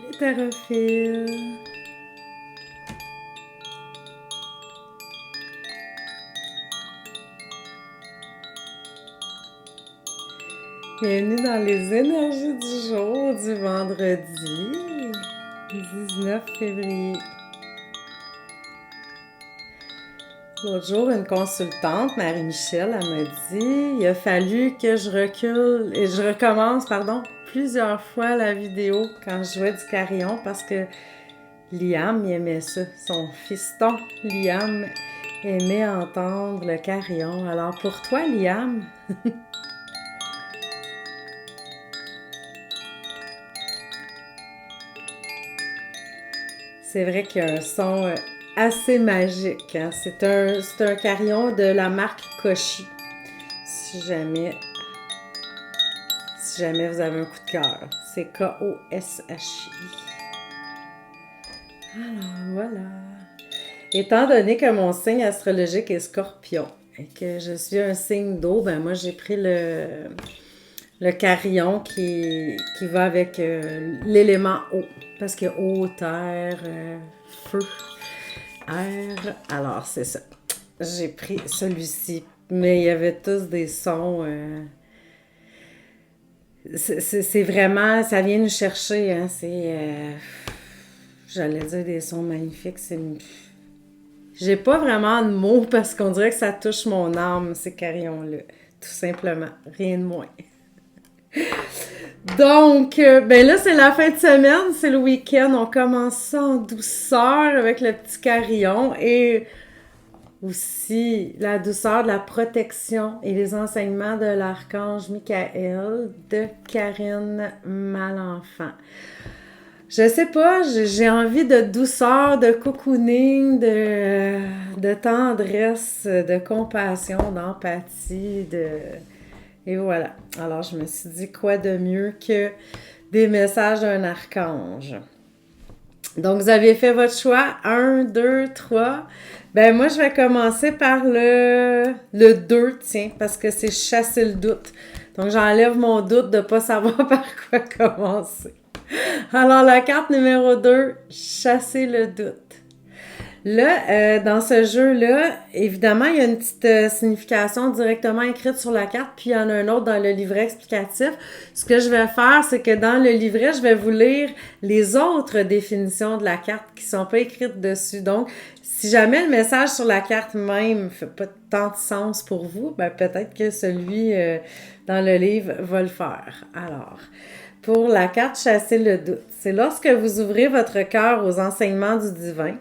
Hétérophile. Bienvenue dans les énergies du jour du vendredi 19 février. L'autre jour, une consultante, Marie-Michel, elle m'a dit il a fallu que je recule et je recommence, plusieurs fois la vidéo quand je jouais du carillon parce que Liam, il aimait ça. Son fiston, Liam, aimait entendre le carillon. Alors pour toi, Liam, c'est vrai qu'il y a un son assez magique. Hein? C'est un carillon de la marque Koshi. Si jamais, si jamais vous avez un coup de cœur, c'est Koshi. Alors voilà. Étant donné que mon signe astrologique est Scorpion et que je suis un signe d'eau, ben moi j'ai pris le carillon qui va avec l'élément eau. Parce qu'il y a eau, terre, feu, air. Alors, c'est ça. J'ai pris celui-ci. Mais il y avait tous des sons. C'est vraiment. Ça vient nous chercher. Hein, j'allais dire des sons magnifiques. J'ai pas vraiment de mots parce qu'on dirait que ça touche mon âme, ces carillons-là. Tout simplement. Rien de moins. Donc, ben là, c'est la fin de semaine, c'est le week-end. On commence ça en douceur avec le petit carillon et aussi la douceur de la protection et les enseignements de l'archange Michael de Karine Malenfant. Je sais pas, j'ai envie de douceur, de cocooning, de tendresse, de compassion, d'empathie, Et voilà. Alors, je me suis dit, quoi de mieux que des messages d'un archange? Donc, vous avez fait votre choix. 1, 2, 3. Ben, moi, je vais commencer par le 2, tiens, parce que c'est chasser le doute. Donc, j'enlève mon doute de ne pas savoir par quoi commencer. Alors, la carte numéro 2, chasser le doute. Là, dans ce jeu-là, évidemment, il y a une petite signification directement écrite sur la carte, puis il y en a un autre dans le livret explicatif. Ce que je vais faire, c'est que dans le livret, je vais vous lire les autres définitions de la carte qui sont pas écrites dessus. Donc, si jamais le message sur la carte même fait pas tant de sens pour vous, ben peut-être que celui dans le livre va le faire. Alors, pour la carte chasser le doute, c'est lorsque vous ouvrez votre cœur aux enseignements du divin,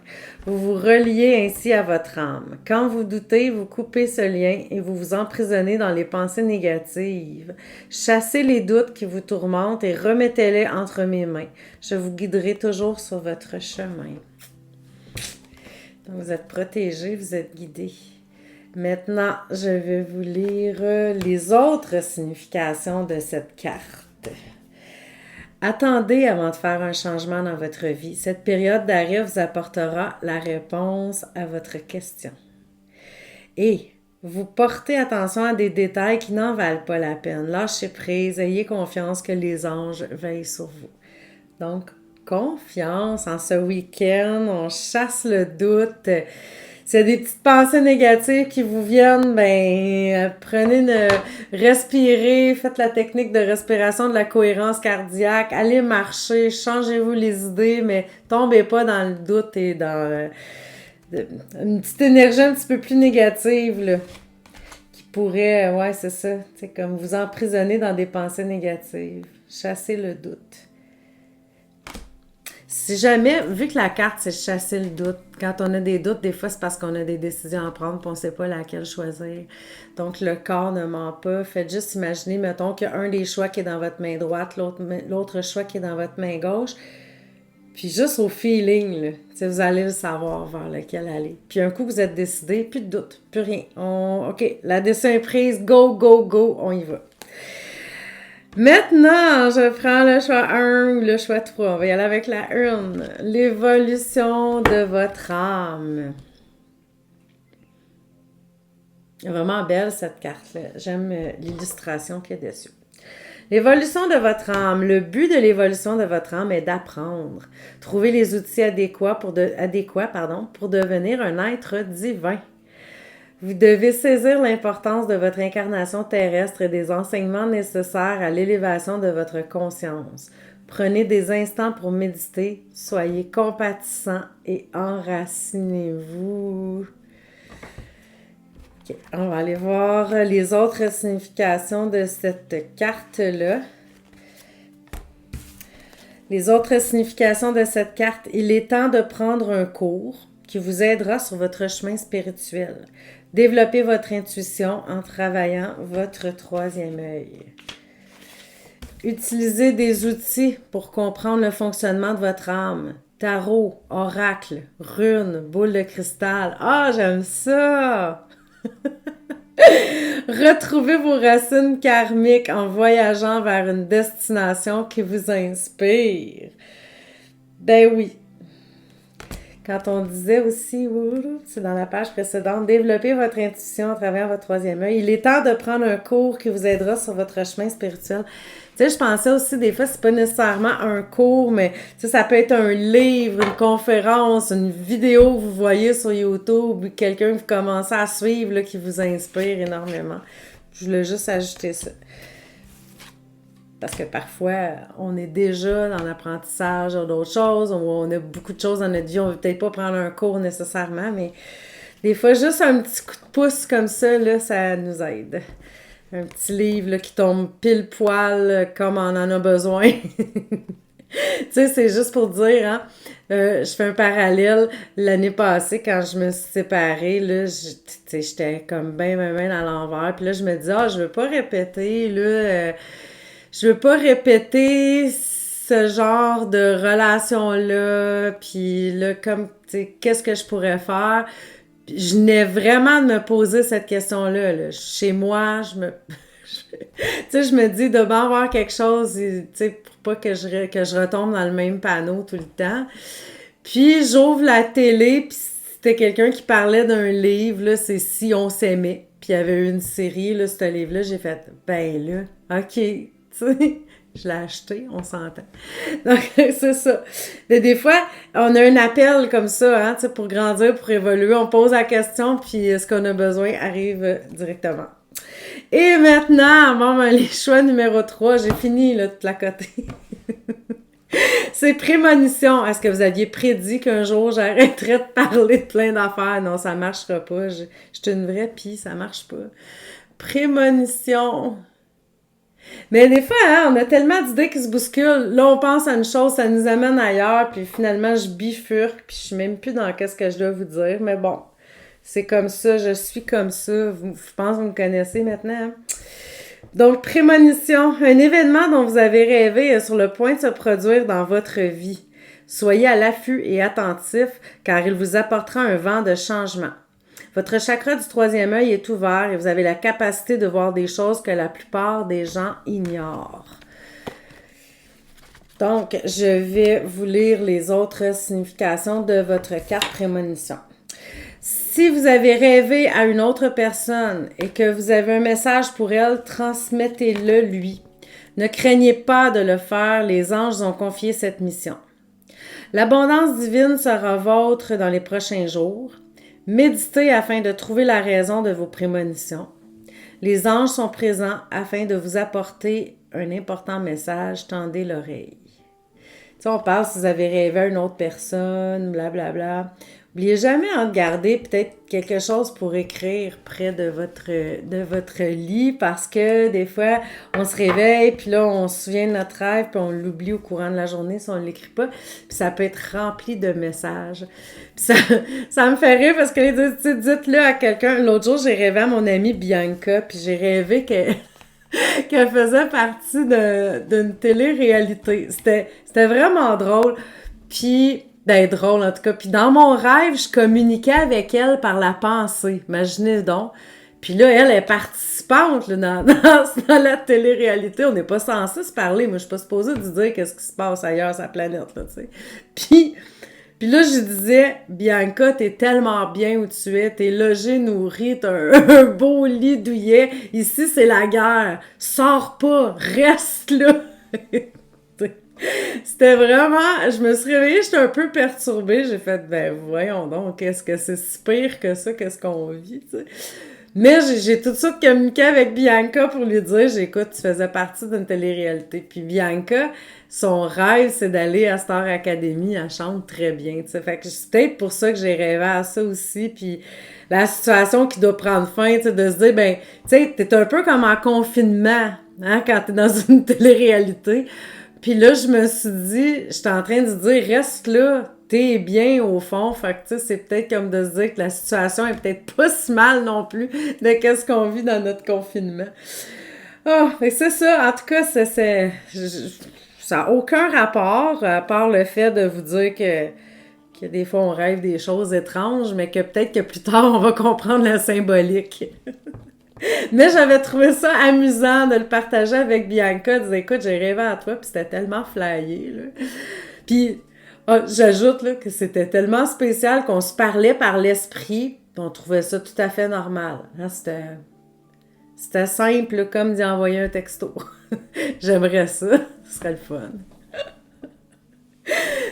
vous vous reliez ainsi à votre âme. Quand vous doutez, vous coupez ce lien et vous vous emprisonnez dans les pensées négatives. Chassez les doutes qui vous tourmentent et remettez-les entre mes mains. Je vous guiderai toujours sur votre chemin. Donc, vous êtes protégé, vous êtes guidé. Maintenant, je vais vous lire les autres significations de cette carte. Attendez avant de faire un changement dans votre vie. Cette période d'arrêt vous apportera la réponse à votre question. Et vous portez attention à des détails qui n'en valent pas la peine. Lâchez prise, ayez confiance que les anges veillent sur vous. Donc, confiance en ce week-end, on chasse le doute. S'il y a des petites pensées négatives qui vous viennent, ben respirez, faites la technique de respiration de la cohérence cardiaque, allez marcher, changez-vous les idées, mais tombez pas dans le doute et dans une petite énergie un petit peu plus négative, là, qui pourrait, ouais, c'est ça, c'est comme vous emprisonner dans des pensées négatives. Chassez le doute. Si jamais, vu que la carte, c'est chasser le doute, quand on a des doutes, des fois, c'est parce qu'on a des décisions à prendre et on ne sait pas laquelle choisir. Donc, le corps ne ment pas. Faites juste imaginer, mettons, qu'il y a un des choix qui est dans votre main droite, l'autre choix qui est dans votre main gauche. Puis juste au feeling, là, vous allez le savoir vers lequel aller. Puis un coup, vous êtes décidé, plus de doute, plus rien. OK, la décision est prise, go, go, go, on y va. Maintenant, je prends le choix 1 ou le choix 3. On va y aller avec la 1. L'évolution de votre âme. Vraiment belle cette carte-là. J'aime l'illustration qu'il y a dessus. L'évolution de votre âme. Le but de l'évolution de votre âme est d'apprendre. Trouver les outils adéquats pour devenir un être divin. Vous devez saisir l'importance de votre incarnation terrestre et des enseignements nécessaires à l'élévation de votre conscience. Prenez des instants pour méditer, soyez compatissant et enracinez-vous. Okay, on va aller voir les autres significations de cette carte-là. Les autres significations de cette carte, il est temps de prendre un cours qui vous aidera sur votre chemin spirituel. Développez votre intuition en travaillant votre troisième œil. Utilisez des outils pour comprendre le fonctionnement de votre âme. Tarot, oracle, runes, boule de cristal. Ah, j'aime ça! Retrouvez vos racines karmiques en voyageant vers une destination qui vous inspire. Ben oui. Quand on disait aussi, c'est dans la page précédente, développez votre intuition à travers votre troisième œil. Il est temps de prendre un cours qui vous aidera sur votre chemin spirituel. Tu sais, je pensais aussi, des fois, c'est pas nécessairement un cours, mais tu sais, ça peut être un livre, une conférence, une vidéo que vous voyez sur YouTube, ou quelqu'un que vous commencez à suivre là, qui vous inspire énormément. Je voulais juste ajouter ça. Parce que parfois, on est déjà dans l'apprentissage d'autres choses, on a beaucoup de choses dans notre vie, on ne veut peut-être pas prendre un cours nécessairement, mais des fois, juste un petit coup de pouce comme ça, là, ça nous aide. Un petit livre là, qui tombe pile poil comme on en a besoin. Tu sais, c'est juste pour dire, hein, je fais un parallèle. L'année passée, quand je me suis séparée, là, j'étais comme bien à l'envers. Puis là, je me dis, je veux pas répéter, là, je veux pas répéter ce genre de relation-là. Puis là, comme, tu sais, qu'est-ce que je pourrais faire? Je venais vraiment de me poser cette question-là. Là. Chez moi, tu sais, je me dis de bien avoir quelque chose, tu sais, pour pas que je retombe dans le même panneau tout le temps. Puis, j'ouvre la télé, puis c'était quelqu'un qui parlait d'un livre, là, c'est Si on s'aimait. Puis, il y avait eu une série, là, ce livre-là, j'ai fait, ben là, OK, tu sais... Je l'ai acheté, on s'entend. Donc, c'est ça. Des fois, on a un appel comme ça, hein, pour grandir, pour évoluer. On pose la question, puis ce qu'on a besoin arrive directement. Et maintenant, les choix numéro 3, j'ai fini là, de placoter. C'est prémonition. Est-ce que vous aviez prédit qu'un jour, j'arrêterais de parler de plein d'affaires? Non, ça marchera pas. Je suis une vraie pie, ça marche pas. Prémonition... Mais des fois, hein, on a tellement d'idées qui se bousculent. Là, on pense à une chose, ça nous amène ailleurs, puis finalement, je bifurque, puis je suis même plus dans qu'est-ce que je dois vous dire. Mais bon, c'est comme ça, je suis comme ça. Je pense que vous me connaissez maintenant. Hein? Donc, prémonition, un événement dont vous avez rêvé est sur le point de se produire dans votre vie. Soyez à l'affût et attentif, car il vous apportera un vent de changement. Votre chakra du troisième œil est ouvert et vous avez la capacité de voir des choses que la plupart des gens ignorent. Donc, je vais vous lire les autres significations de votre carte prémonition. Si vous avez rêvé à une autre personne et que vous avez un message pour elle, transmettez-le lui. Ne craignez pas de le faire, les anges ont confié cette mission. L'abondance divine sera vôtre dans les prochains jours. Méditez afin de trouver la raison de vos prémonitions. Les anges sont présents afin de vous apporter un important message. Tendez l'oreille. Tu sais, on parle si vous avez rêvé à une autre personne, blablabla. N'oubliez jamais de garder peut-être quelque chose pour écrire près de votre lit parce que des fois, on se réveille, puis là, on se souvient de notre rêve, puis on l'oublie au courant de la journée si on ne l'écrit pas. Puis ça peut être rempli de messages. Puis ça me fait rire parce que dites-le à quelqu'un. L'autre jour, j'ai rêvé à mon amie Bianca, puis j'ai rêvé qu'elle faisait partie d'une télé-réalité. C'était vraiment drôle. Puis... d'être drôle, en tout cas. Puis dans mon rêve, je communiquais avec elle par la pensée. Imaginez donc. Puis là, elle est participante là, dans la télé-réalité. On n'est pas censé se parler. Moi, je suis pas supposée de dire qu'est-ce qui se passe ailleurs sur la planète, là, tu sais. Puis Puis là, je disais, Bianca, t'es tellement bien où tu es, t'es logée, nourrie, t'as un beau lit douillet. Ici, c'est la guerre. Sors pas, reste là. C'était vraiment... Je me suis réveillée, j'étais un peu perturbée. J'ai fait, ben voyons donc, qu'est-ce que c'est si pire que ça, qu'est-ce qu'on vit, tu sais. Mais j'ai tout de suite communiqué avec Bianca pour lui dire, j'écoute, tu faisais partie d'une télé-réalité. Puis Bianca, son rêve, c'est d'aller à Star Academy. Elle chante très bien, tu sais. Fait que c'est peut-être pour ça que j'ai rêvé à ça aussi. Puis la situation qui doit prendre fin, tu sais, de se dire, ben, tu sais, t'es un peu comme en confinement, hein, quand t'es dans une télé-réalité. Puis là, je me suis dit, j'étais en train de dire, reste là, t'es bien au fond. Fait que, tu sais, c'est peut-être comme de se dire que la situation est peut-être pas si mal non plus de qu'est-ce qu'on vit dans notre confinement. Ah, mais c'est ça. En tout cas, ça n'a aucun rapport, à part le fait de vous dire que des fois on rêve des choses étranges, mais que peut-être que plus tard on va comprendre la symbolique. Mais j'avais trouvé ça amusant de le partager avec Bianca, de dire écoute, j'ai rêvé à toi, puis c'était tellement flyé, là. Puis j'ajoute là, que c'était tellement spécial qu'on se parlait par l'esprit, puis on trouvait ça tout à fait normal. Hein, c'était simple, là, comme d'y envoyer un texto. J'aimerais ça, ce serait le fun.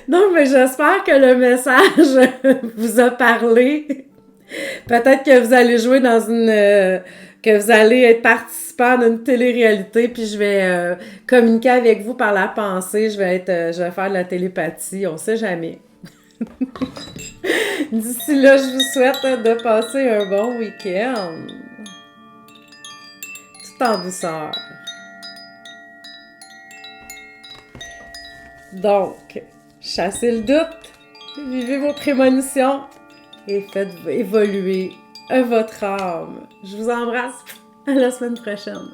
Donc, mais j'espère que le message vous a parlé. Peut-être que vous allez jouer dans que vous allez être participant d'une télé-réalité, puis je vais communiquer avec vous par la pensée. Je vais faire de la télépathie, on sait jamais. D'ici là, je vous souhaite de passer un bon week-end. Tout en douceur. Donc, chassez le doute, vivez vos prémonitions et faites évoluer votre âme. Je vous embrasse. À la semaine prochaine.